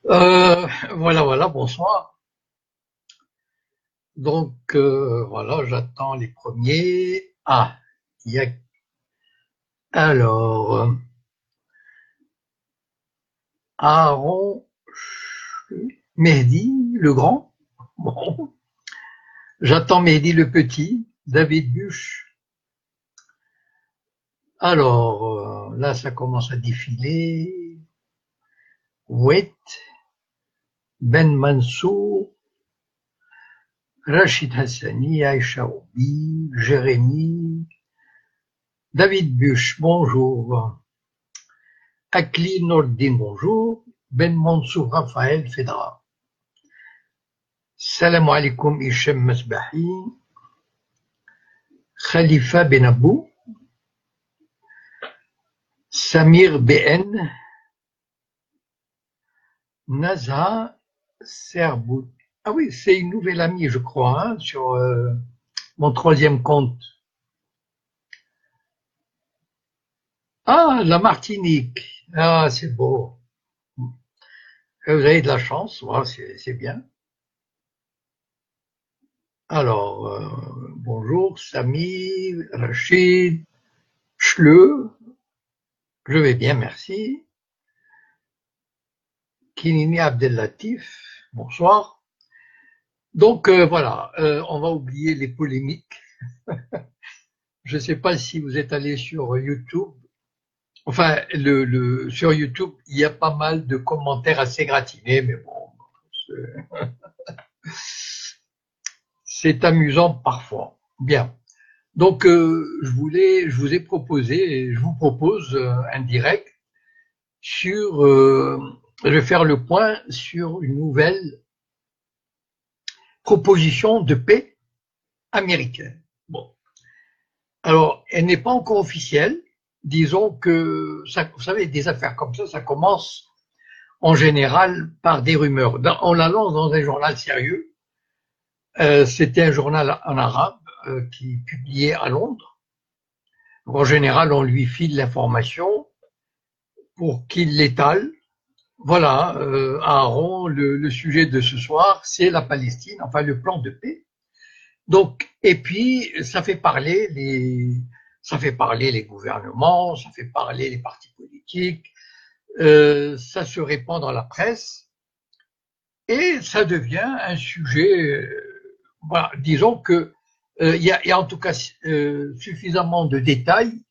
Voilà, bonsoir. Donc, voilà, j'attends les premiers. Ah, il y a alors Aaron Mehdi le grand. Bon, j'attends Mehdi le petit. David Buch. Alors, là, ça commence à défiler. Wet, Ben Mansour, Rachid Hassani, Aïcha Oubi, Jérémy, David Buch, bonjour. Akli Nordin, bonjour. Ben Mansour Raphaël Fedra. Salam alaikum Hichem Masbahi. Khalifa Ben Abou. Samir BN. Nazha Serbout. Ah oui, c'est une nouvelle amie, je crois, hein, sur mon troisième compte. Ah, la Martinique. Ah, c'est beau. Vous avez de la chance, voilà, c'est bien. Alors, bonjour, Samir, Rachid, Schleu. Je vais bien, merci. Kinini Abdellatif, bonsoir. Donc voilà, on va oublier les polémiques. Je ne sais pas si vous êtes allé sur YouTube. Enfin, sur YouTube, il y a pas mal de commentaires assez gratinés, mais bon, c'est amusant parfois. Bien. Donc, je vous ai proposé, et je vous propose un direct sur, je vais faire le point sur une nouvelle proposition de paix américaine. Bon, alors elle n'est pas encore officielle. Disons que ça, vous savez, des affaires comme ça commence en général par des rumeurs. On la lance dans un journal sérieux. C'était un journal en arabe qui publiait à Londres. Donc, en général, on lui file l'information pour qu'il l'étale. Voilà, Aaron, le sujet de ce soir, c'est la Palestine, enfin le plan de paix. Donc, et puis, ça fait parler les gouvernements, ça fait parler les partis politiques, ça se répand dans la presse et ça devient un sujet. Voilà, disons que il y a en tout cas suffisamment de détails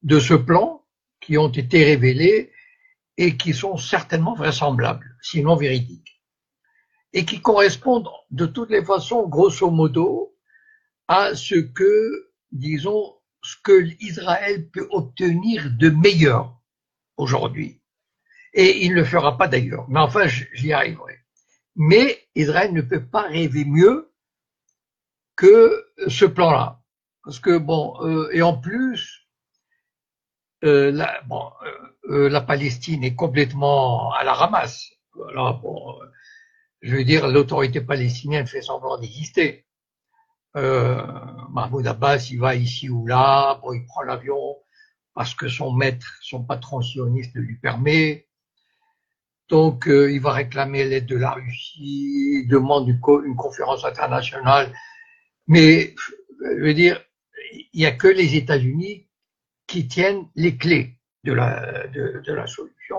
de ce plan qui ont été révélés et qui sont certainement vraisemblables, sinon véridiques, et qui correspondent de toutes les façons, grosso modo, à ce que, disons, ce que Israël peut obtenir de meilleur aujourd'hui. Et il ne le fera pas d'ailleurs. Mais enfin, j'y arriverai. Mais Israël ne peut pas rêver mieux que ce plan-là. Parce que bon, et en plus, la Palestine est complètement à la ramasse. Alors, bon, je veux dire, l'autorité palestinienne fait semblant d'exister. Mahmoud Abbas, il va ici ou là, bon, il prend l'avion parce que son maître, son patron sioniste le lui permet. Donc, il va réclamer l'aide de la Russie, il demande une conférence internationale. Mais, je veux dire, il n'y a que les États-Unis qui tiennent les clés de la solution,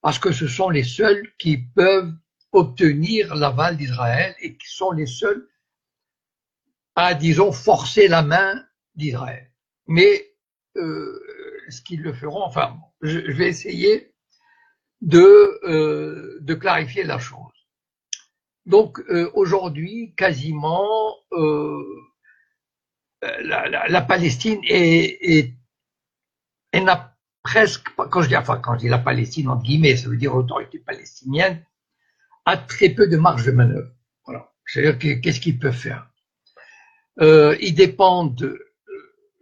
parce que ce sont les seuls qui peuvent obtenir l'aval d'Israël et qui sont les seuls à, disons, forcer la main d'Israël. Mais est-ce qu'ils le feront? Enfin, je vais essayer de clarifier la chose. Donc aujourd'hui, quasiment, la Palestine n'a presque pas, quand je dis la Palestine entre guillemets, ça veut dire l'autorité palestinienne, a très peu de marge de manœuvre. Voilà. C'est-à-dire qu'est-ce qu'ils peuvent faire? Ils dépendent,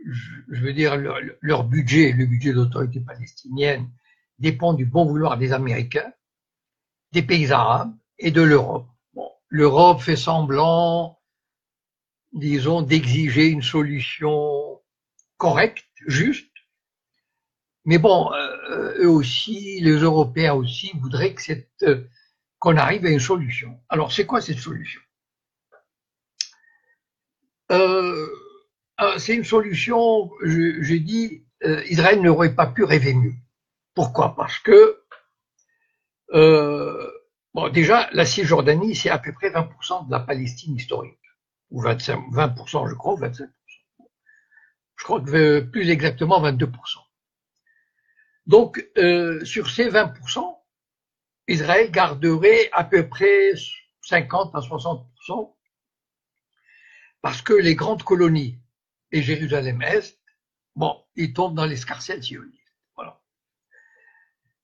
je veux dire, leur budget, le budget de l'autorité palestinienne, dépend du bon vouloir des Américains, des pays arabes et de l'Europe. Bon, l'Europe fait semblant, disons, d'exiger une solution correcte, juste, Mais bon, eux aussi, les Européens aussi, voudraient qu'on arrive à une solution. Alors, c'est quoi cette solution? euh, c'est une solution, je dis, Israël n'aurait pas pu rêver mieux. Pourquoi? Parce que, euh, bon, déjà, la Cisjordanie, c'est à peu près 20% de la Palestine historique, ou 25, 20%, je crois, ou 25%. Je crois que plus exactement 22%. Donc, sur ces 20%, Israël garderait à peu près 50 à 60%, parce que les grandes colonies et Jérusalem-Est, bon, ils tombent dans l'escarcelle sioniste. Voilà.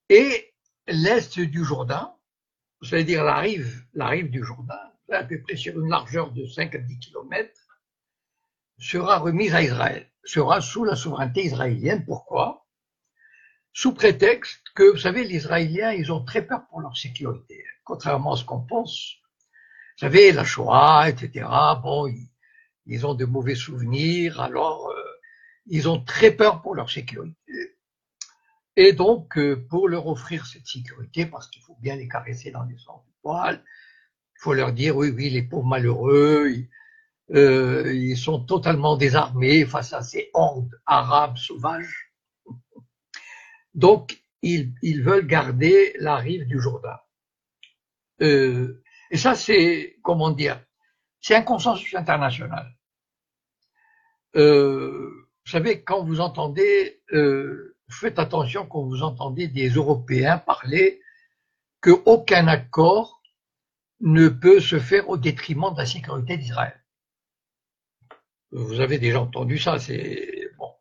Et l'Est du Jourdain, c'est-à-dire la rive du Jourdain, à peu près sur une largeur de 5 à 10 kilomètres, sera remise à Israël, sera sous la souveraineté israélienne. Pourquoi? Sous prétexte que, vous savez, les Israéliens, ils ont très peur pour leur sécurité, contrairement à ce qu'on pense. Vous savez, la Shoah, etc., bon, ils ont de mauvais souvenirs, alors ils ont très peur pour leur sécurité. Et donc, pour leur offrir cette sécurité, parce qu'il faut bien les caresser dans les sens du poil, il faut leur dire, oui, oui, les pauvres malheureux, ils sont totalement désarmés face à ces hordes arabes sauvages. Donc, ils veulent garder la rive du Jourdain. Et ça, c'est, comment dire, c'est un consensus international. Vous savez, quand vous entendez, faites attention quand vous entendez des Européens parler qu'aucun accord ne peut se faire au détriment de la sécurité d'Israël. Vous avez déjà entendu ça, c'est bon.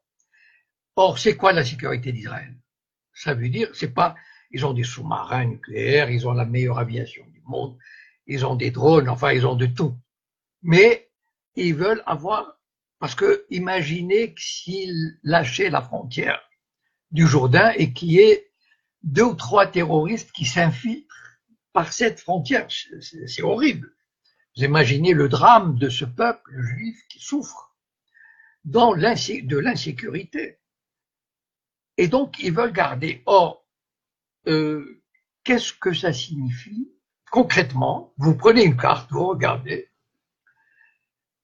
Or, c'est quoi la sécurité d'Israël? Ça veut dire, c'est pas, ils ont des sous-marins nucléaires, ils ont la meilleure aviation du monde, ils ont des drones, enfin, ils ont de tout. Mais ils veulent avoir, parce que imaginez que s'ils lâchaient la frontière du Jourdain et qu'il y ait 2 ou 3 terroristes qui s'infiltrent par cette frontière, c'est horrible. Vous imaginez le drame de ce peuple juif qui souffre de l'insécurité. Et donc, ils veulent garder. Or, qu'est-ce que ça signifie concrètement? Vous prenez une carte, vous regardez.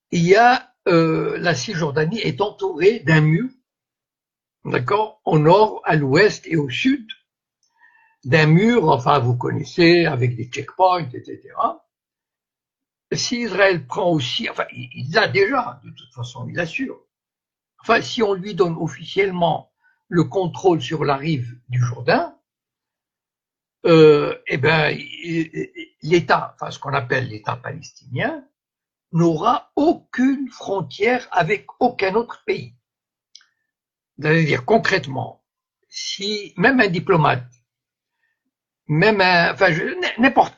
Il y a la Cisjordanie est entourée d'un mur, d'accord, au nord, à l'ouest et au sud, d'un mur, enfin vous connaissez, avec des checkpoints, etc. Si Israël prend aussi, enfin il l'a déjà, de toute façon, il l'assure. Enfin, si on lui donne officiellement le contrôle sur la rive du Jourdain, eh ben l'État, enfin ce qu'on appelle l'État palestinien, n'aura aucune frontière avec aucun autre pays. C'est-à-dire concrètement, si même un diplomate, même enfin n'importe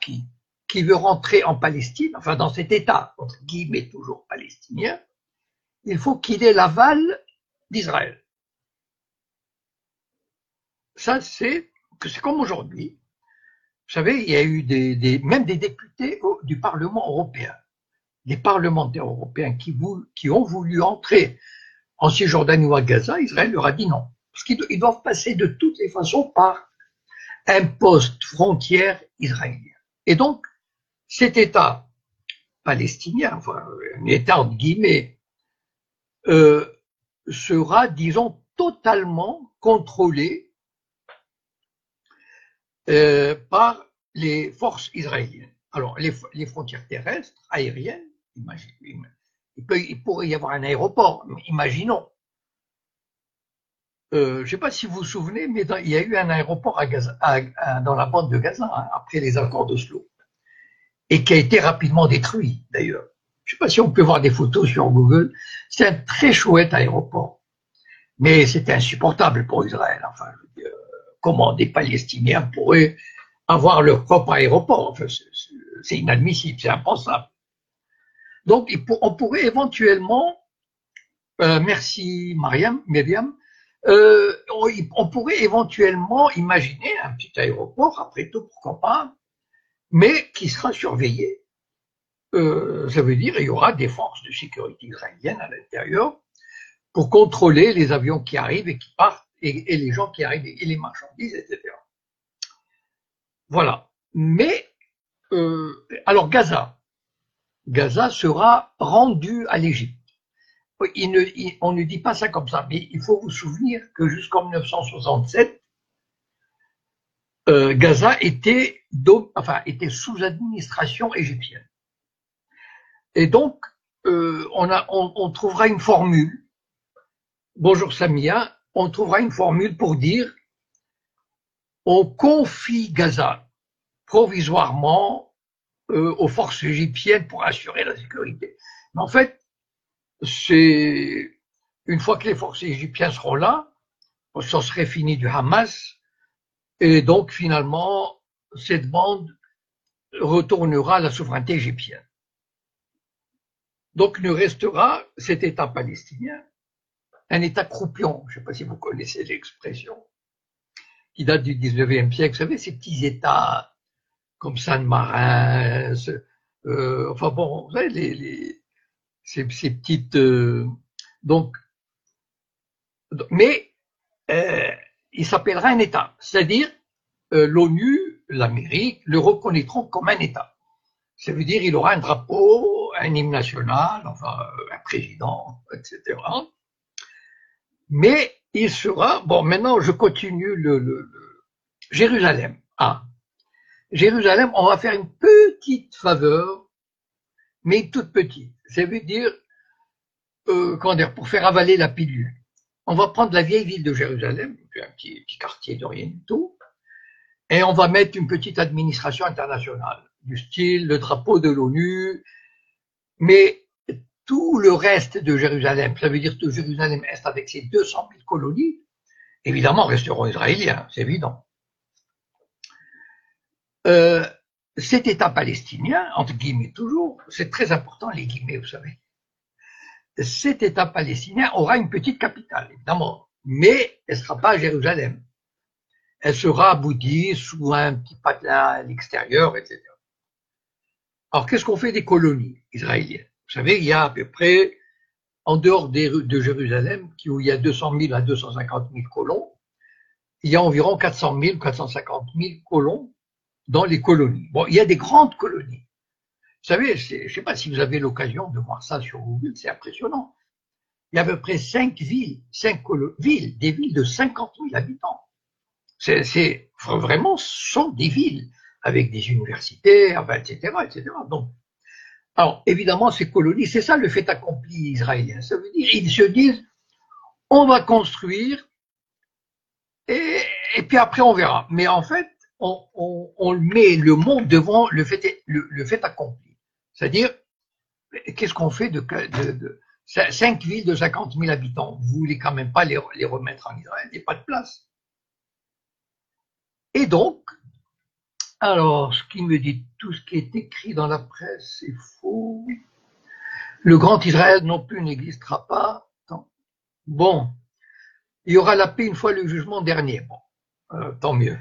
qui veut rentrer en Palestine, enfin dans cet État entre guillemets toujours palestinien, il faut qu'il ait l'aval d'Israël. Ça c'est comme aujourd'hui. Vous savez, il y a eu même des députés du Parlement européen, des parlementaires européens qui ont voulu entrer en Cisjordanie ou à Gaza. Israël leur a dit non, parce qu'ils doivent passer de toutes les façons par un poste frontière israélien. Et donc, cet État palestinien, enfin un État entre guillemets, sera, disons, totalement contrôlé par les forces israéliennes. Alors, les frontières terrestres, aériennes, il pourrait y avoir un aéroport, imaginons. Je ne sais pas si vous vous souvenez, mais il y a eu un aéroport à Gaza, dans la bande de Gaza, hein, après les accords d'Oslo, et qui a été rapidement détruit, d'ailleurs. Je ne sais pas si on peut voir des photos sur Google. C'est un très chouette aéroport, mais c'était insupportable pour Israël. Enfin, je veux dire, comment des Palestiniens pourraient avoir leur propre aéroport? Enfin, c'est inadmissible, c'est impensable. Donc, on pourrait éventuellement, merci Myriam, on pourrait éventuellement imaginer un petit aéroport, après tout, pourquoi pas, mais qui sera surveillé. Ça veut dire qu'il y aura des forces de sécurité israéliennes à l'intérieur pour contrôler les avions qui arrivent et qui partent et les gens qui arrivent, et les marchandises, etc. Voilà. Mais, alors Gaza sera rendu à l'Égypte. On ne dit pas ça comme ça, mais il faut vous souvenir que jusqu'en 1967, Gaza était sous administration égyptienne. Et donc, on trouvera une formule. Bonjour Samia, on trouvera une formule pour dire on confie Gaza provisoirement aux forces égyptiennes pour assurer la sécurité. Mais en fait, c'est une fois que les forces égyptiennes seront là, ça serait fini du Hamas, et donc finalement, cette bande retournera à la souveraineté égyptienne. Donc ne restera cet État palestinien, un État croupion, je ne sais pas si vous connaissez l'expression, qui date du 19e siècle, vous savez, ces petits États comme Saint-Marin, enfin bon, vous savez, ces petites... donc, mais il s'appellera un État, c'est-à-dire l'ONU, l'Amérique le reconnaîtront comme un État. Ça veut dire il aura un drapeau, un hymne national, enfin un président, etc. Mais il sera, bon maintenant je continue Jérusalem. Ah, Jérusalem, on va faire une petite faveur, mais toute petite. Ça veut dire, comment dire, pour faire avaler la pilule. On va prendre la vieille ville de Jérusalem, un petit quartier de rien du tout, et on va mettre une petite administration internationale, du style le drapeau de l'ONU, mais tout le reste de Jérusalem, ça veut dire que Jérusalem-Est avec ses 200 000 colonies, évidemment resteront israéliens, c'est évident. Cet État palestinien, entre guillemets toujours, c'est très important les guillemets, vous savez, cet État palestinien aura une petite capitale, évidemment, mais elle ne sera pas à Jérusalem. Elle sera à Boudi, sous un petit patelin à l'extérieur, etc. Alors, qu'est-ce qu'on fait des colonies israéliennes? Vous savez, il y a à peu près, en dehors de Jérusalem, où il y a 200 000 à 250 000 colons, il y a environ 400 000, 450 000 colons dans les colonies. Bon, il y a des grandes colonies. Vous savez, je ne sais pas si vous avez l'occasion de voir ça sur Google, c'est impressionnant. Il y a à peu près 5 villes, des villes de 50 000 habitants. Vraiment, ce sont des villes avec des universités, enfin, etc., etc. Donc, alors, évidemment, ces colonies, c'est ça le fait accompli israélien. Ça veut dire, ils se disent, on va construire, et puis après, on verra. Mais en fait, on met le monde devant le fait accompli. C'est-à-dire, qu'est-ce qu'on fait de 5 villes de 50 000 habitants? Vous voulez quand même pas les remettre en Israël, il n'y a pas de place. Et donc, alors, ce qui me dit tout ce qui est écrit dans la presse, c'est faux. Le grand Israël non plus n'existera pas. Bon, il y aura la paix une fois le jugement dernier. Bon, tant mieux.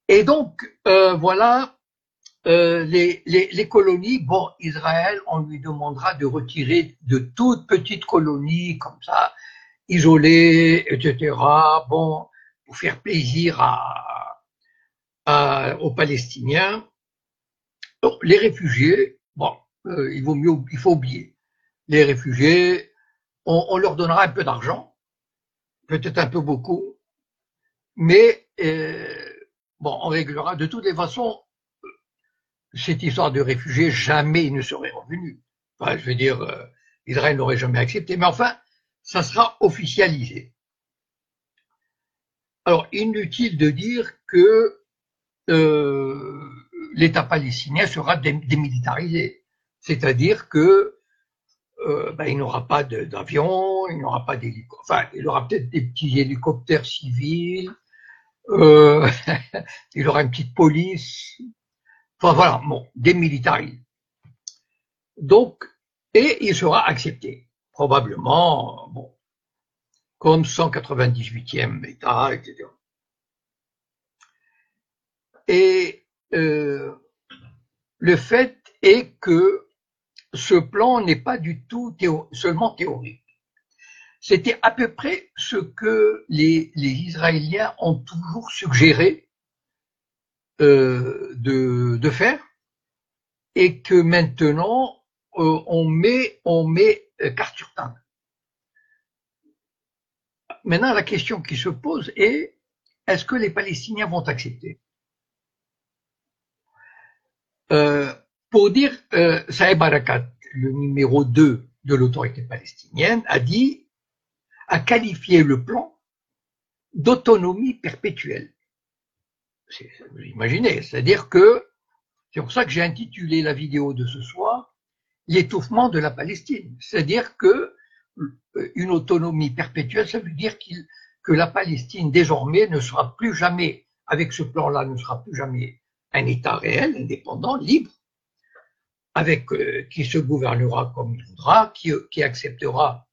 Et donc, voilà, les colonies, bon, Israël, on lui demandera de retirer de toutes petites colonies comme ça, isolées, etc. Bon, pour faire plaisir aux Palestiniens. Donc, les réfugiés, bon, il faut oublier. Les réfugiés, on leur donnera un peu d'argent, peut-être un peu beaucoup, mais bon, on réglera. De toutes les façons, cette histoire de réfugiés, jamais ils ne seraient revenus. Enfin, je veux dire, Israël n'aurait jamais accepté, mais enfin, ça sera officialisé. Alors, inutile de dire que l'État palestinien sera démilitarisé, c'est-à-dire que il n'aura pas d'avion, il n'aura pas d'hélicoptère, enfin, il aura peut-être des petits hélicoptères civils, il aura une petite police, enfin voilà, bon, démilitarisé. Donc, et il sera accepté, probablement, bon, comme 198e État, etc. Et le fait est que ce plan n'est pas du tout seulement théorique. C'était à peu près ce que les Israéliens ont toujours suggéré de faire, et que maintenant on met carte sur table. Maintenant, la question qui se pose est: est-ce que les Palestiniens vont accepter? Pour dire, Saeb Erekat, le numéro 2 de l'autorité palestinienne, a qualifié le plan d'autonomie perpétuelle. Vous imaginez, c'est-à-dire que, c'est pour ça que j'ai intitulé la vidéo de ce soir l'étouffement de la Palestine. C'est-à-dire que une autonomie perpétuelle, ça veut dire que la Palestine désormais ne sera plus jamais, avec ce plan-là, ne sera plus jamais un État réel, indépendant, libre, avec qui se gouvernera comme il voudra, qui acceptera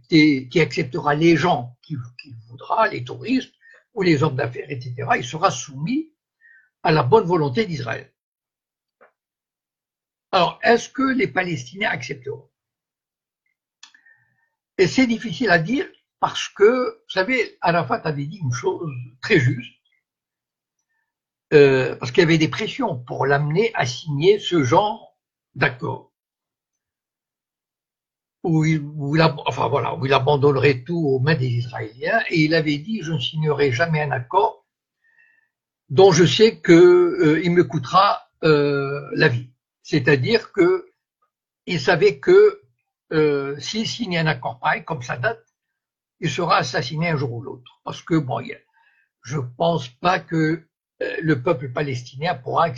qui acceptera les gens qu'il voudra, les touristes ou les hommes d'affaires, etc. Il sera soumis à la bonne volonté d'Israël. Alors, est-ce que les Palestiniens accepteront? Et c'est difficile à dire parce que, vous savez, Arafat avait dit une chose très juste, parce qu'il y avait des pressions pour l'amener à signer ce genre d'accord, où il abandonnerait tout aux mains des Israéliens, et il avait dit: je ne signerai jamais un accord dont je sais qu'il me coûtera la vie. C'est-à-dire que il savait que s'il signait un accord pareil, comme ça date, il sera assassiné un jour ou l'autre. Parce que je pense pas que le peuple palestinien pourra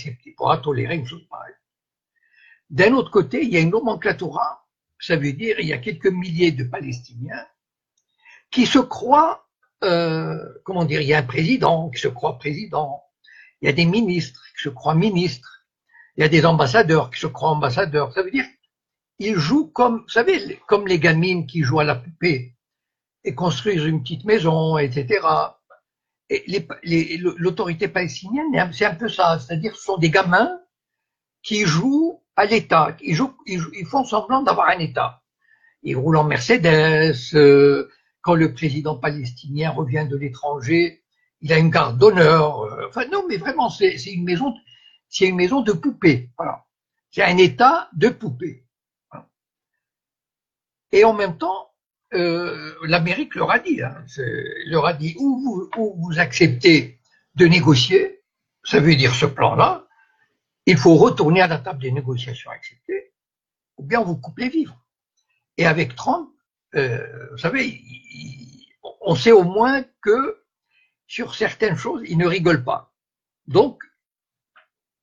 tolérer une chose pareille. D'un autre côté, il y a une nomenclatura, ça veut dire il y a quelques milliers de Palestiniens qui se croient, il y a un président qui se croit président, il y a des ministres qui se croient ministres, il y a des ambassadeurs qui se croient ambassadeurs. Ça veut dire ils jouent comme, vous savez, comme les gamines qui jouent à la poupée et construisent une petite maison, etc. Et l'autorité palestinienne, c'est un peu ça, c'est-à-dire ce sont des gamins qui jouent à l'État, ils font semblant d'avoir un État. Ils roulent en Mercedes, quand le président palestinien revient de l'étranger, il a une garde d'honneur. Enfin non, mais vraiment, c'est une maison de poupée. Voilà, c'est un État de poupée. Voilà. Et en même temps, l'Amérique leur a dit, ou vous acceptez de négocier, ça veut dire ce plan-là, il faut retourner à la table des négociations acceptées, ou bien on vous coupe les vivres. Et avec Trump, vous savez, on sait au moins que sur certaines choses, il ne rigole pas. Donc,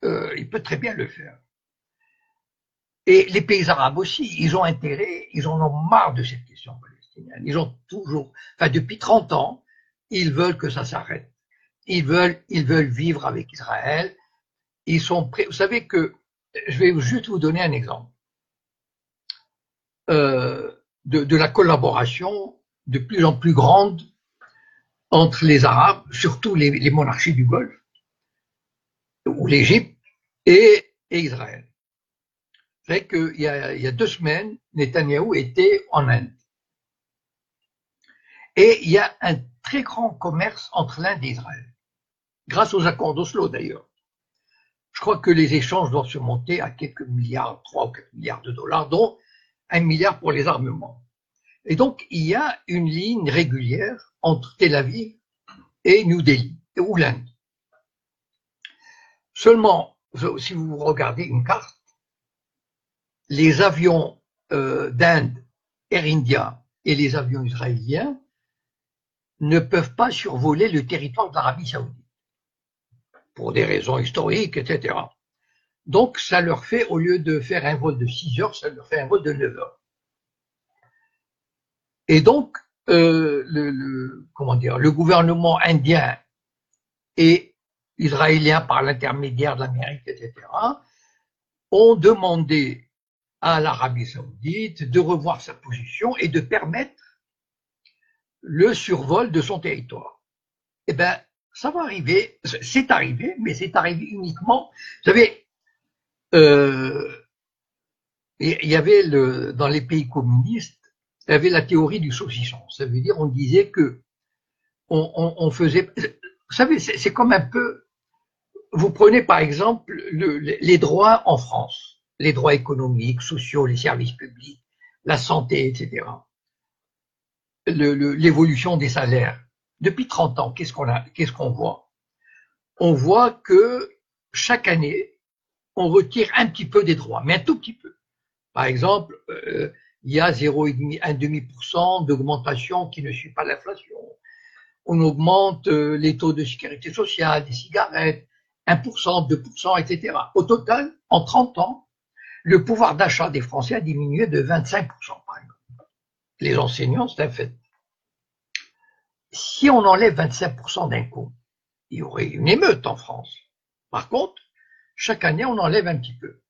il peut très bien le faire. Et les pays arabes aussi, ils ont intérêt, ils en ont marre de cette question palestinienne. Ils ont toujours, depuis 30 ans, ils veulent que ça s'arrête. Ils veulent vivre avec Israël. Ils sont prêts. Vous savez que, je vais juste vous donner un exemple de la collaboration de plus en plus grande entre les Arabes, surtout les monarchies du Golfe, ou l'Égypte, et Israël. Vous savez qu'il y a 2 semaines, Netanyahou était en Inde. Et il y a un très grand commerce entre l'Inde et Israël, grâce aux accords d'Oslo d'ailleurs. Je crois que les échanges doivent se monter à quelques milliards, 3 ou 4 milliards de dollars, dont 1 milliard pour les armements. Et donc, il y a une ligne régulière entre Tel Aviv et New Delhi, ou l'Inde. Seulement, si vous regardez une carte, les avions d'Inde, Air India, et les avions israéliens ne peuvent pas survoler le territoire de l'Arabie Saoudite, pour des raisons historiques, etc. Donc, ça leur fait, au lieu de faire un vol de 6 heures, ça leur fait un vol de 9 heures. Et donc, le gouvernement indien et israélien, par l'intermédiaire de l'Amérique, etc., ont demandé à l'Arabie Saoudite de revoir sa position et de permettre le survol de son territoire. Eh bien, ça va arriver, c'est arrivé, mais c'est arrivé uniquement, vous savez, Et il y avait dans les pays communistes, il y avait la théorie du saucisson. Ça veut dire, on disait que on faisait, vous savez, c'est comme un peu, vous prenez par exemple les droits en France, les droits économiques, sociaux, les services publics, la santé, etc. L'évolution des salaires. Depuis 30 ans, qu'est-ce qu'on voit? On voit que chaque année, on retire un petit peu des droits, mais un tout petit peu. Par exemple, il y a 0,5, 1,5% d'augmentation qui ne suit pas l'inflation. On augmente les taux de sécurité sociale, des cigarettes, 1%, 2%, etc. Au total, en 30 ans, le pouvoir d'achat des Français a diminué de 25%, par exemple. Les enseignants, c'est un fait. Si on enlève 25% d'un coup, il y aurait une émeute en France. Par contre, chaque année, on enlève un petit peu.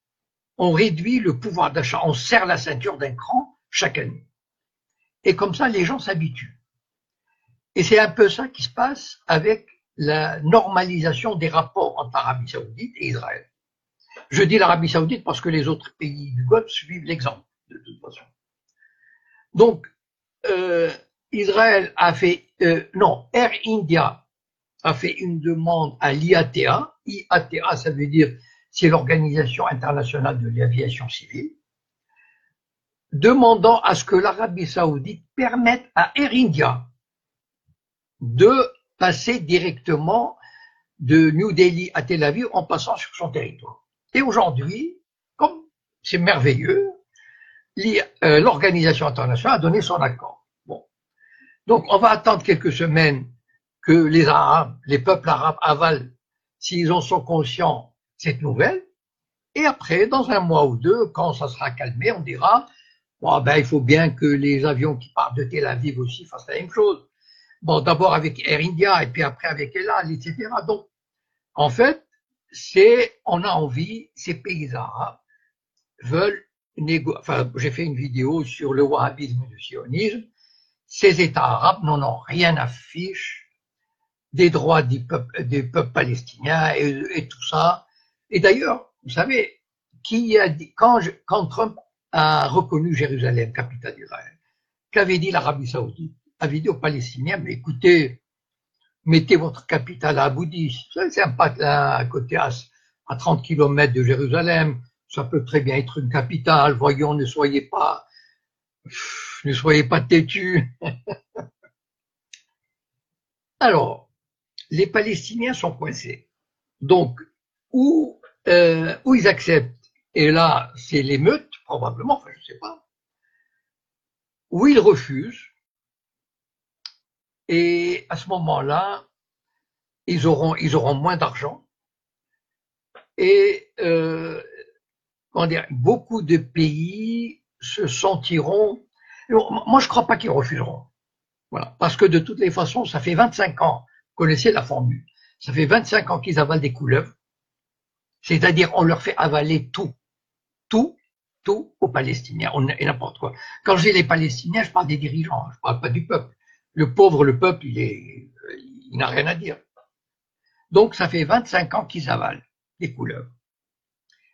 On réduit le pouvoir d'achat, on serre la ceinture d'un cran chaque année. Et comme ça, les gens s'habituent. Et c'est un peu ça qui se passe avec la normalisation des rapports entre l'Arabie Saoudite et Israël. Je dis l'Arabie Saoudite parce que les autres pays du Golfe suivent l'exemple, de toute façon. Donc, Israël a fait, non, Air India a fait une demande à l'IATA. IATA, ça veut dire, c'est l'Organisation internationale de l'aviation civile, demandant à ce que l'Arabie Saoudite permette à Air India de passer directement de New Delhi à Tel Aviv en passant sur son territoire. Et aujourd'hui, comme c'est merveilleux, l'organisation internationale a donné son accord. Bon. Donc, on va attendre quelques semaines que les Arabes, les peuples arabes avalent, s'ils en sont conscients, cette nouvelle. Et après, dans un mois ou deux, quand ça sera calmé, on dira, bon, ben, il faut bien que les avions qui partent de Tel Aviv aussi fassent la même chose. Bon, d'abord avec Air India et puis après avec El Al, etc. Donc, en fait, on a envie, ces pays arabes veulent négocier, enfin, j'ai fait une vidéo sur le wahhabisme et le sionisme. Ces États arabes n'en ont rien à fiche des droits des peuples palestiniens et tout ça. Et d'ailleurs, vous savez, qui a dit, quand Trump a reconnu Jérusalem, capitale d'Israël, qu'avait dit l'Arabie Saoudite? Avait dit aux Palestiniens, mais écoutez, mettez votre capitale à Abu Dis. C'est un patelin à côté, à 30 km de Jérusalem. Ça peut très bien être une capitale. Voyons, ne soyez pas têtus. Alors, les Palestiniens sont coincés. Donc, où ils acceptent, et là, c'est l'émeute, probablement, enfin, je sais pas, ou ils refusent, et à ce moment-là, ils auront moins d'argent, et comment dire, beaucoup de pays se sentiront. Moi, je ne crois pas qu'ils refuseront. Voilà, parce que de toutes les façons, ça fait 25 ans. Vous connaissez la formule. Ça fait 25 ans qu'ils avalent des couleuvres. C'est-à-dire, on leur fait avaler tout, tout, tout aux Palestiniens, et n'importe quoi. Quand je dis les Palestiniens, je parle des dirigeants, je ne parle pas du peuple. Le peuple, il n'a rien à dire. Donc, ça fait 25 ans qu'ils avalent des couleuvres.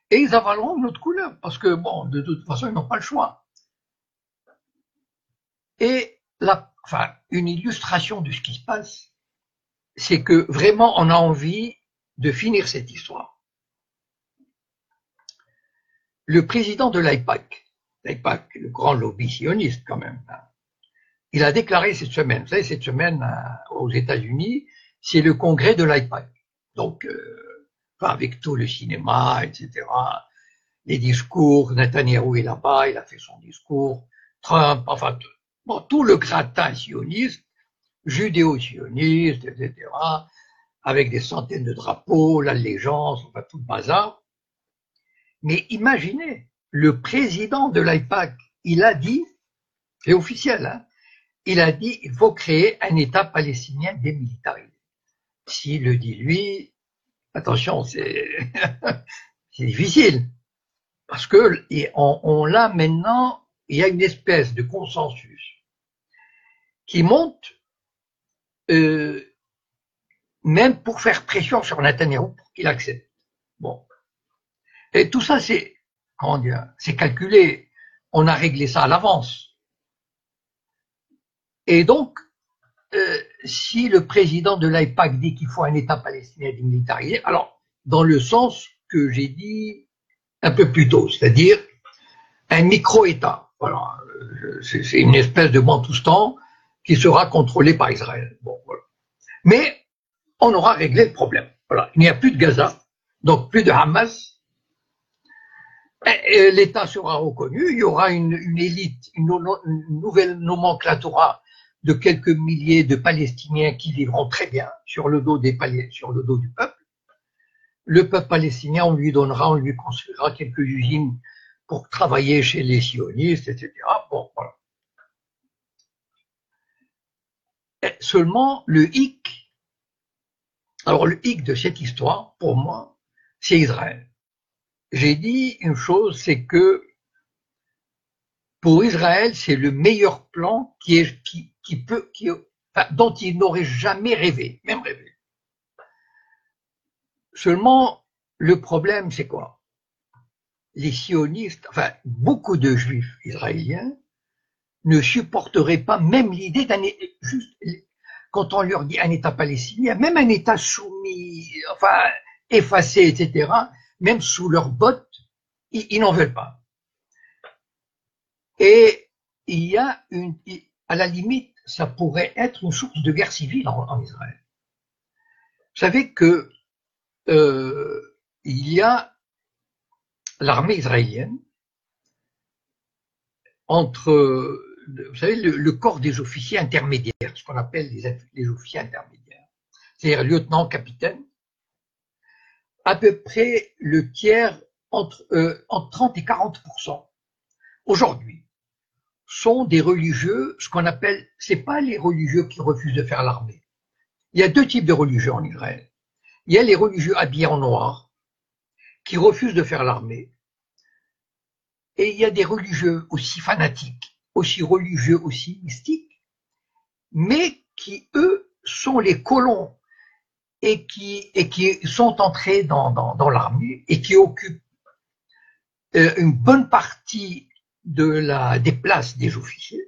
Et ils avaleront une autre couleur, parce que, bon, de toute façon, ils n'ont pas le choix. Et enfin, une illustration de ce qui se passe, c'est que vraiment, on a envie de finir cette histoire. Le président de l'AIPAC, le grand lobby sioniste quand même, il a déclaré cette semaine, vous savez, cette semaine aux États-Unis, c'est le congrès de l'AIPAC. Donc, enfin, avec tout le cinéma, etc., les discours, Netanyahou est là-bas, il a fait son discours, Trump, enfin, tout le gratin sioniste, judéo-sioniste, etc., avec des centaines de drapeaux, l'allégeance, enfin tout le bazar. Mais imaginez, le président de l'AIPAC, il a dit, c'est officiel, hein, il a dit il faut créer un État palestinien démilitarisé. S'il le dit lui, attention, c'est difficile. Parce que on l'a maintenant, il y a une espèce de consensus qui monte, même pour faire pression sur Netanyahou pour qu'il accepte. Bon. Et tout ça, c'est comment dire, c'est calculé. On a réglé ça à l'avance. Et donc, si le président de l'AIPAC dit qu'il faut un État palestinien démilitarisé, alors, dans le sens que j'ai dit un peu plus tôt, c'est-à-dire un micro-État. Voilà, c'est une espèce de Bantoustan qui sera contrôlé par Israël. Bon, voilà. Mais on aura réglé le problème. Voilà, il n'y a plus de Gaza, donc plus de Hamas. L'État sera reconnu, il y aura une élite, une nouvelle nomenclatura de quelques milliers de Palestiniens qui vivront très bien sur le dos du peuple. Le peuple palestinien, on lui construira quelques usines pour travailler chez les sionistes, etc. Bon, voilà. Seulement, le hic, alors le hic de cette histoire, pour moi, c'est Israël. J'ai dit une chose, c'est que pour Israël, c'est le meilleur plan dont il n'aurait jamais rêvé, même rêvé. Seulement, le problème, c'est quoi? Les sionistes, enfin, beaucoup de juifs israéliens ne supporteraient pas même l'idée juste, quand on leur dit un État palestinien, même un État soumis, enfin, effacé, etc., même sous leurs bottes, ils n'en veulent pas. Et il y a à la limite, ça pourrait être une source de guerre civile en Israël. Vous savez que il y a l'armée israélienne entre, vous savez, le corps des officiers intermédiaires, ce qu'on appelle les officiers intermédiaires, c'est-à-dire lieutenant, capitaine, à peu près le tiers entre 30 et 40% aujourd'hui sont des religieux, ce qu'on appelle, c'est pas les religieux qui refusent de faire l'armée. Il y a deux types de religieux en Israël. Il y a les religieux habillés en noir qui refusent de faire l'armée. Et il y a des religieux aussi fanatiques, aussi religieux, aussi mystiques, mais qui, eux, sont les colons et qui sont entrés dans l'armée et qui occupent une bonne partie des places des officiers.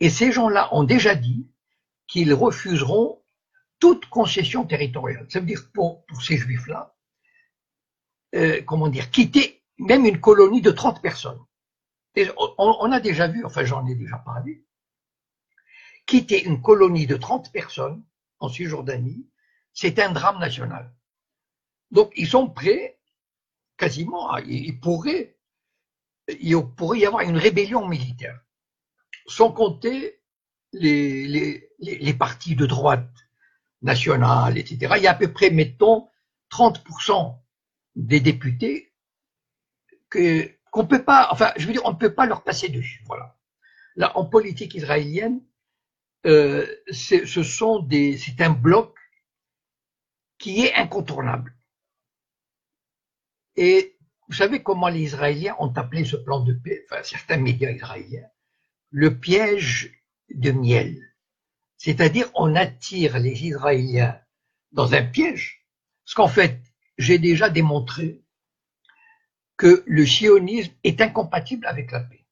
Et ces gens-là ont déjà dit qu'ils refuseront toute concession territoriale. Ça veut dire pour ces juifs-là, comment dire, quitter même une colonie de 30 personnes. Et on a déjà vu, enfin j'en ai déjà parlé, quitter une colonie de 30 personnes en Cisjordanie, c'est un drame national. Donc ils sont prêts, quasiment, il pourrait y avoir une rébellion militaire, sans compter les partis de droite nationale, etc. Il y a à peu près, mettons, 30% des députés qu'on peut pas, enfin, je veux dire, on ne peut pas leur passer dessus. Voilà. Là, en politique israélienne, c'est un bloc qui est incontournable. Et vous savez comment les Israéliens ont appelé ce plan de paix, enfin certains médias israéliens, le piège de miel. C'est-à-dire, on attire les Israéliens dans un piège. Parce qu'en fait, j'ai déjà démontré que le sionisme est incompatible avec la paix.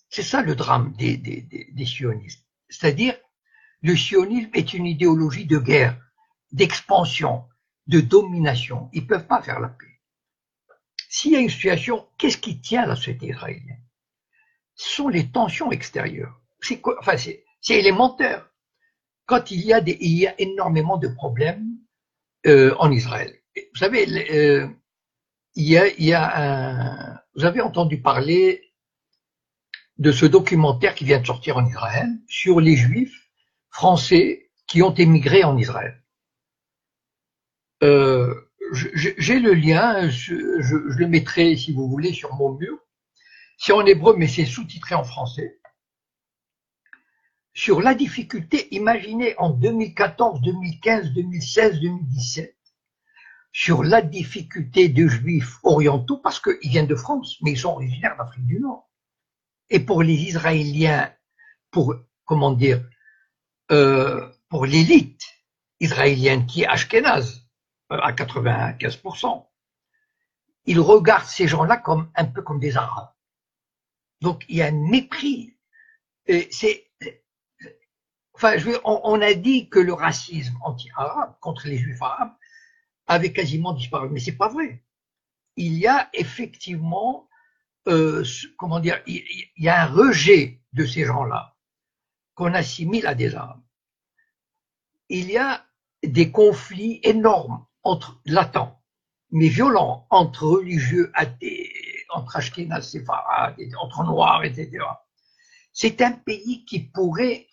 C'est ça le drame des sionistes. C'est-à-dire, le sionisme est une idéologie de guerre, d'expansion, de domination. Ils ne peuvent pas faire la paix. S'il y a une situation, qu'est-ce qui tient la société israélienne? Ce sont les tensions extérieures. C'est élémentaire. Quand il y a énormément de problèmes en Israël. Vous savez, vous avez entendu parler de ce documentaire qui vient de sortir en Israël sur les Juifs français qui ont émigré en Israël. J'ai le lien, je le mettrai, si vous voulez, sur mon mur. C'est en hébreu, mais c'est sous-titré en français. Sur la difficulté, imaginez en 2014, 2015, 2016, 2017, sur la difficulté des Juifs orientaux, parce qu'ils viennent de France, mais ils sont originaires d'Afrique du Nord. Et pour les Israéliens, pour l'élite israélienne qui est ashkénaze à 95%, ils regardent ces gens-là comme un peu comme des Arabes. Donc il y a un mépris. Enfin, on a dit que le racisme anti-arabe contre les Juifs arabes avait quasiment disparu, mais c'est pas vrai. Il y a effectivement, comment dire, il y a un rejet de ces gens-là qu'on assimile à des Arabes. Il y a des conflits énormes latents, mais violents, entre religieux athées, entre Ashkénazes, séfarades, entre noirs, etc. C'est un pays qui pourrait,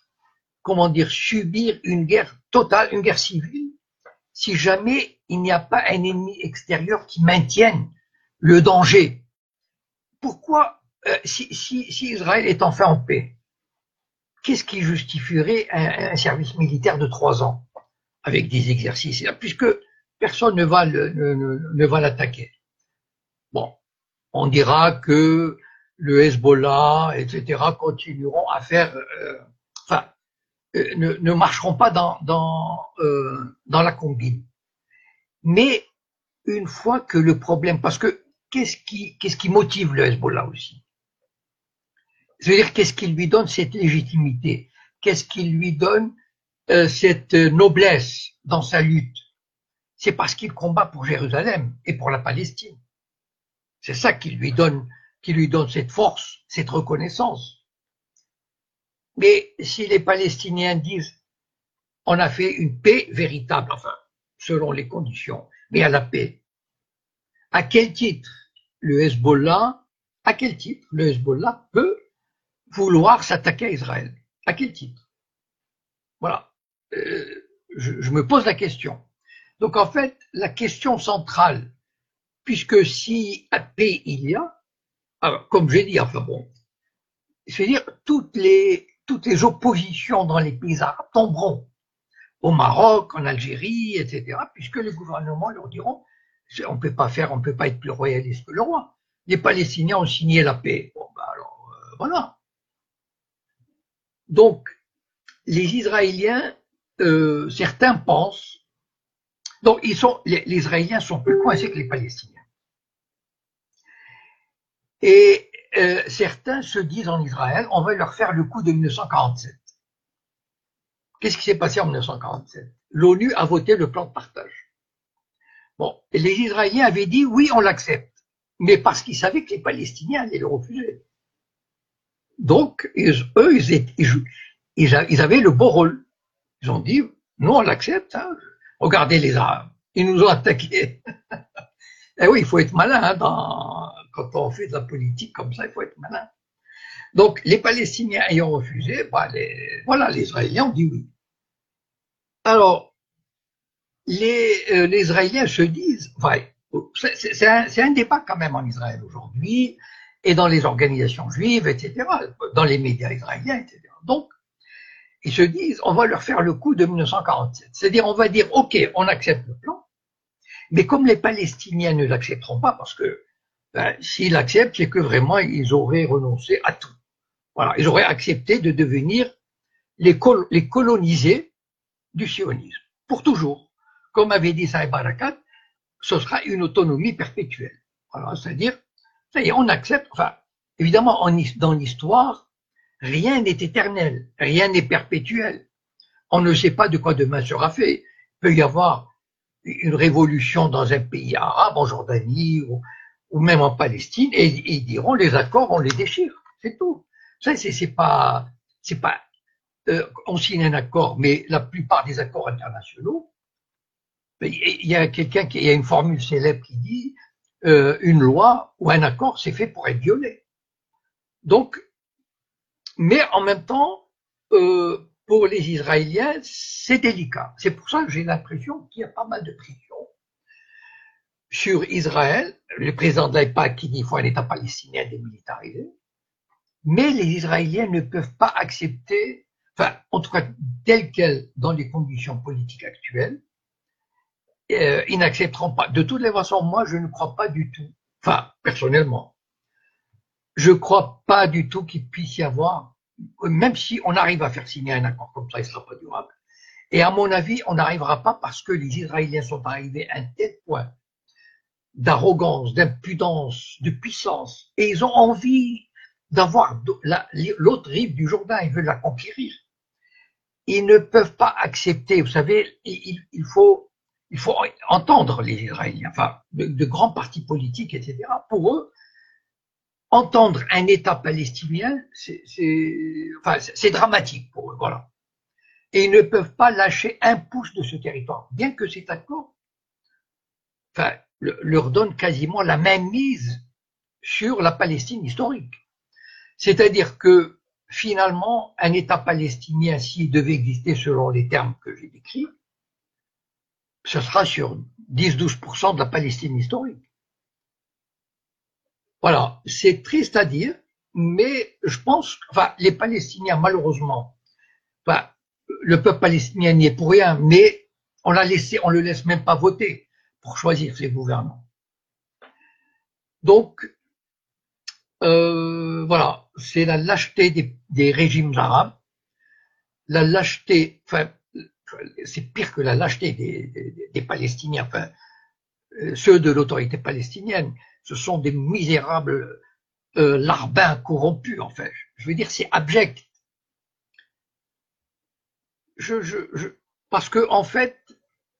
comment dire, subir une guerre totale, une guerre civile, si jamais il n'y a pas un ennemi extérieur qui maintienne le danger. Pourquoi, si Israël est enfin en paix, qu'est-ce qui justifierait un service militaire de 3 ans avec des exercices, puisque personne ne va l'attaquer. Bon, on dira que le Hezbollah, etc., continueront à faire, ne marcheront pas dans la combine. Mais une fois que le problème, parce que qu'est-ce qui motive le Hezbollah aussi? C'est-à-dire, qu'est-ce qui lui donne cette légitimité? Qu'est-ce qui lui donne cette noblesse dans sa lutte? C'est parce qu'il combat pour Jérusalem et pour la Palestine. C'est ça qui lui donne cette force, cette reconnaissance. Mais si les Palestiniens disent on a fait une paix véritable, enfin, selon les conditions, mais à la paix, à quel titre le Hezbollah peut vouloir s'attaquer à Israël? À quel titre? Voilà. Je me pose la question. Donc en fait, la question centrale, puisque si à paix il y a, alors, comme j'ai dit, enfin bon, c'est-à-dire toutes les oppositions dans les pays arabes tomberont, au Maroc, en Algérie, etc., puisque les gouvernements leur diront on peut pas être plus royaliste que le roi. Les Palestiniens ont signé la paix. Bon, ben alors, voilà. Donc, les Israéliens, certains pensent, donc les Israéliens sont plus coincés que les Palestiniens. Et certains se disent en Israël, on va leur faire le coup de 1947. Qu'est-ce qui s'est passé en 1947? L'ONU a voté le plan de partage. Bon, et les Israéliens avaient dit oui, on l'accepte, mais parce qu'ils savaient que les Palestiniens allaient le refuser. Donc, eux, ils avaient le beau rôle. Ils ont dit, nous, on l'accepte. Hein. Regardez les Arabes, ils nous ont attaqués. Et oui, il faut être malin. Hein, quand on fait de la politique comme ça, il faut être malin. Donc, les Palestiniens ayant refusé, les Israéliens ont dit oui. Alors, les Israéliens se disent, c'est un débat quand même en Israël aujourd'hui, et dans les organisations juives, etc., dans les médias israéliens, etc. Donc, ils se disent, on va leur faire le coup de 1947. C'est-à-dire, on va dire, OK, on accepte le plan, mais comme les Palestiniens ne l'accepteront pas, parce que s'ils l'acceptent, c'est que vraiment, ils auraient renoncé à tout. Voilà, ils auraient accepté de devenir les colonisés du sionisme, pour toujours. Comme avait dit Saïd Barakat, ce sera une autonomie perpétuelle. Voilà, c'est-à-dire, ça y est, on accepte, enfin, évidemment, dans l'histoire, rien n'est éternel, rien n'est perpétuel. On ne sait pas de quoi demain sera fait. Il peut y avoir une révolution dans un pays arabe, en Jordanie, ou même en Palestine, et ils diront les accords, on les déchire. C'est tout. Ça, c'est pas, on signe un accord, mais la plupart des accords internationaux, il y a il y a une formule célèbre qui dit, une loi ou un accord, c'est fait pour être violé. Donc, mais en même temps, pour les Israéliens, c'est délicat. C'est pour ça que j'ai l'impression qu'il y a pas mal de pression sur Israël. Le président de l'AIPA qui dit qu'il faut un État palestinien démilitarisé. Mais les Israéliens ne peuvent pas accepter, enfin, en tout cas, tel quel, dans les conditions politiques actuelles, ils n'accepteront pas. De toutes les façons, moi, je ne crois pas du tout, enfin, personnellement, je ne crois pas du tout qu'il puisse y avoir, même si on arrive à faire signer un accord comme ça, il ne sera pas durable. Et à mon avis, on n'arrivera pas parce que les Israéliens sont arrivés à un tel point d'arrogance, d'impudence, de puissance, et ils ont envie d'avoir l'autre rive du Jourdain, ils veulent la conquérir. Ils ne peuvent pas accepter, vous savez, il faut entendre les Israéliens, enfin, de grands partis politiques, etc. Pour eux, entendre un État palestinien, c'est dramatique pour eux, voilà. Et ils ne peuvent pas lâcher un pouce de ce territoire, bien que cet accord, enfin, leur donne quasiment la même mise sur la Palestine historique. C'est-à-dire que, finalement, un État palestinien, s'il devait exister selon les termes que j'ai décrits, ce sera sur 10-12% de la Palestine historique. Voilà, c'est triste à dire, mais je pense, enfin, les Palestiniens, malheureusement, enfin, le peuple palestinien n'y est pour rien, mais on le laisse même pas voter pour choisir ses gouvernants. Donc, voilà, c'est la lâcheté des régimes arabes, la lâcheté, enfin, c'est pire que la lâcheté des Palestiniens, enfin, ceux de l'autorité palestinienne, ce sont des misérables larbins corrompus, en fait. Je veux dire, c'est abject. Parce que en fait,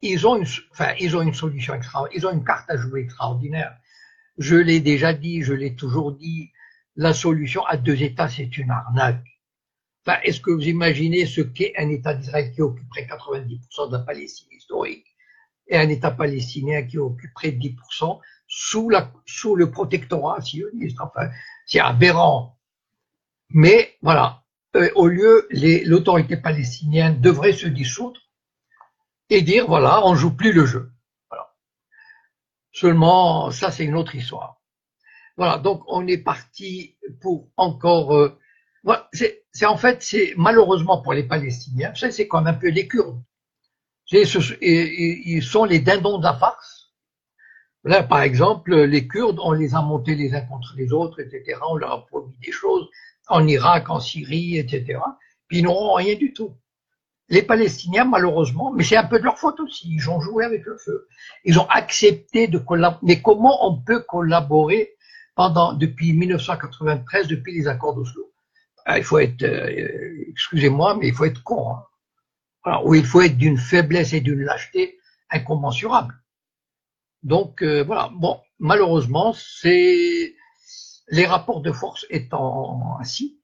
ils ont une solution extraordinaire, ils ont une carte à jouer extraordinaire. Je l'ai déjà dit, je l'ai toujours dit, la solution à deux États, c'est une arnaque. Enfin, est-ce que vous imaginez ce qu'est un État d'Israël qui occuperait 90% de la Palestine historique et un État palestinien qui occuperait 10% sous le protectorat sioniste? Enfin, c'est aberrant. Mais voilà, au lieu, l'autorité palestinienne devrait se dissoudre et dire voilà, on joue plus le jeu. Voilà. Seulement, ça c'est une autre histoire. Voilà, donc on est parti pour encore. Voilà, en fait, c'est malheureusement pour les Palestiniens, ça c'est comme un peu les Kurdes. Ils sont les dindons de la farce. Là, par exemple, les Kurdes, on les a montés les uns contre les autres, etc. On leur a promis des choses en Irak, en Syrie, etc. Puis ils n'auront rien du tout. Les Palestiniens, malheureusement, mais c'est un peu de leur faute aussi, ils ont joué avec le feu. Ils ont accepté de collaborer. Mais comment on peut collaborer depuis 1993, depuis les accords d'Oslo? Il faut être, excusez-moi, mais il faut être con. Hein. Voilà, ou il faut être d'une faiblesse et d'une lâcheté incommensurables. Donc voilà, bon, malheureusement, c'est les rapports de force étant ainsi,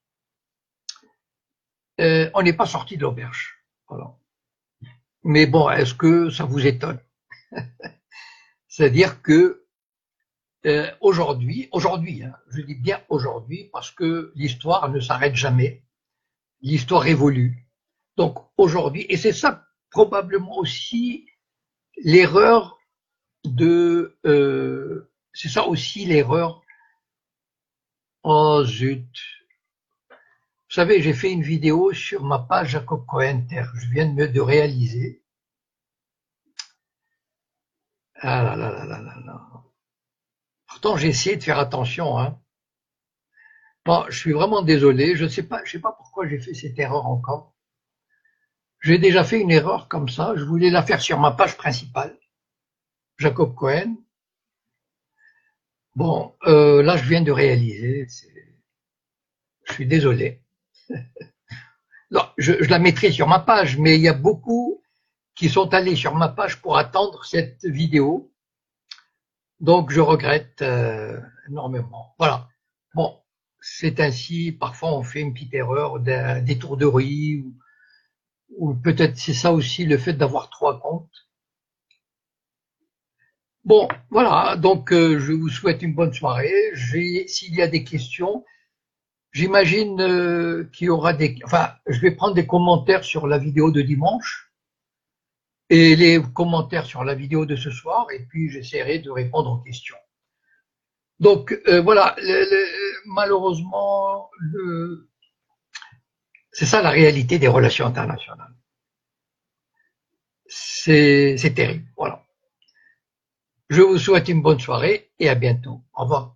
on n'est pas sorti de l'auberge. Voilà. Mais bon, est-ce que ça vous étonne? C'est-à-dire que aujourd'hui, hein, je dis bien aujourd'hui, parce que l'histoire ne s'arrête jamais, l'histoire évolue. Donc aujourd'hui, et c'est ça probablement aussi l'erreur c'est ça aussi l'erreur. Oh zut! Vous savez, j'ai fait une vidéo sur ma page Jacob Cohen Terre. Je viens de réaliser. Ah là là là là là là. Pourtant, j'ai essayé de faire attention, hein. Bon, je suis vraiment désolé. Je sais pas pourquoi j'ai fait cette erreur encore. J'ai déjà fait une erreur comme ça. Je voulais la faire sur ma page principale, Jacob Cohen. Bon, là, je viens de réaliser. Je suis désolé. Non, je la mettrai sur ma page, mais il y a beaucoup qui sont allés sur ma page pour attendre cette vidéo. Donc, je regrette énormément. Voilà. Bon, c'est ainsi. Parfois, on fait une petite erreur, des tours de riz, ou peut-être c'est ça aussi le fait d'avoir 3 comptes. Bon, voilà. Donc, je vous souhaite une bonne soirée. S'il y a des questions, j'imagine qu'il y aura Enfin, je vais prendre des commentaires sur la vidéo de dimanche et les commentaires sur la vidéo de ce soir, et puis j'essaierai de répondre aux questions. Donc voilà, malheureusement, c'est ça la réalité des relations internationales. C'est terrible. Voilà. Je vous souhaite une bonne soirée et à bientôt. Au revoir.